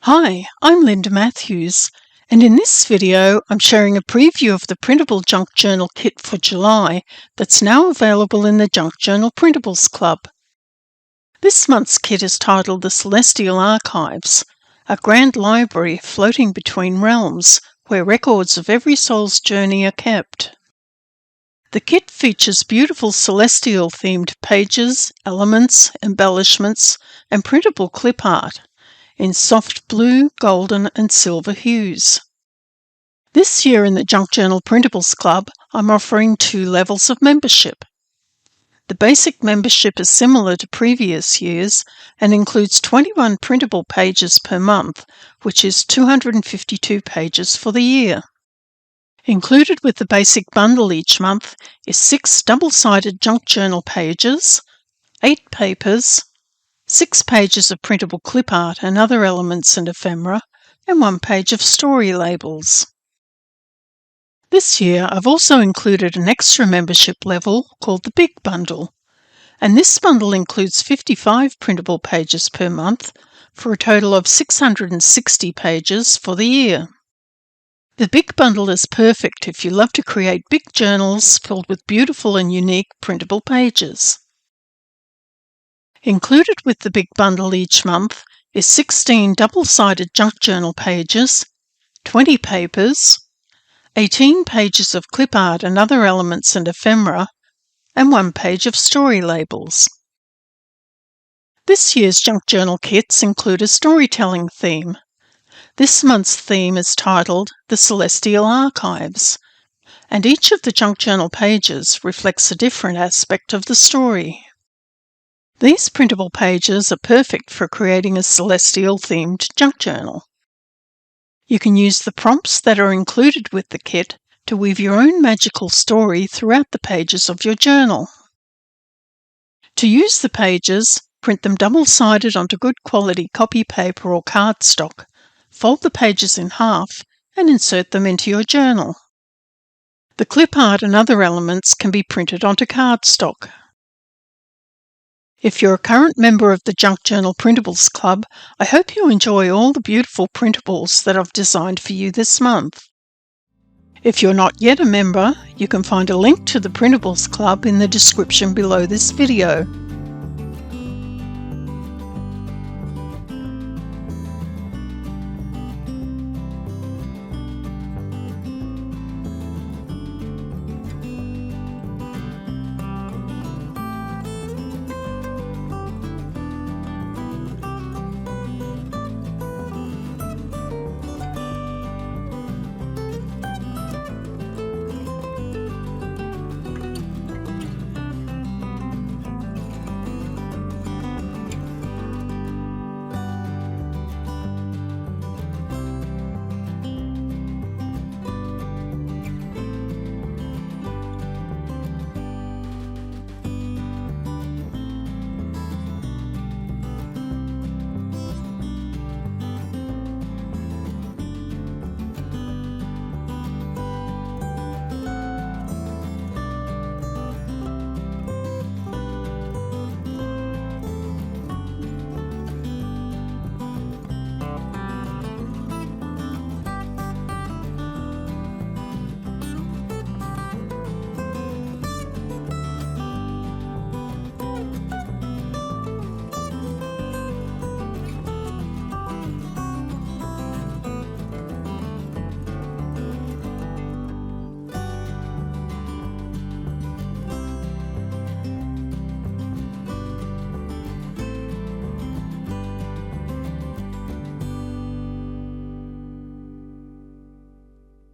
Hi, I'm Linda Matthews, and in this video I'm sharing a preview of the Printable Junk Journal kit for July that's now available in the Junk Journal Printables Club. This month's kit is titled The Celestial Archives, a grand library floating between realms where records of every soul's journey are kept. The kit features beautiful celestial-themed pages, elements, embellishments, and printable clip art in soft blue, golden and silver hues. This year in the Junk Journal Printables Club, I'm offering 2 levels of membership. The basic membership is similar to previous years and includes 21 printable pages per month, which is 252 pages for the year. Included with the basic bundle each month is 6 double-sided junk journal pages, 8 papers, 6 pages of printable clip art and other elements and ephemera, and 1 page of story labels. This year I've also included an extra membership level called the Big Bundle, and this bundle includes 55 printable pages per month for a total of 660 pages for the year. The Big Bundle is perfect if you love to create big journals filled with beautiful and unique printable pages. Included with the Big Bundle each month is 16 double-sided junk journal pages, 20 papers, 18 pages of clip art and other elements and ephemera, and 1 page of story labels. This year's junk journal kits include a storytelling theme. This month's theme is titled The Celestial Archives, and each of the junk journal pages reflects a different aspect of the story. These printable pages are perfect for creating a celestial-themed junk journal. You can use the prompts that are included with the kit to weave your own magical story throughout the pages of your journal. To use the pages, print them double-sided onto good quality copy paper or cardstock, fold the pages in half, and insert them into your journal. The clip art and other elements can be printed onto cardstock. If you're a current member of the Junk Journal Printables Club, I hope you enjoy all the beautiful printables that I've designed for you this month. If you're not yet a member, you can find a link to the Printables Club in the description below this video.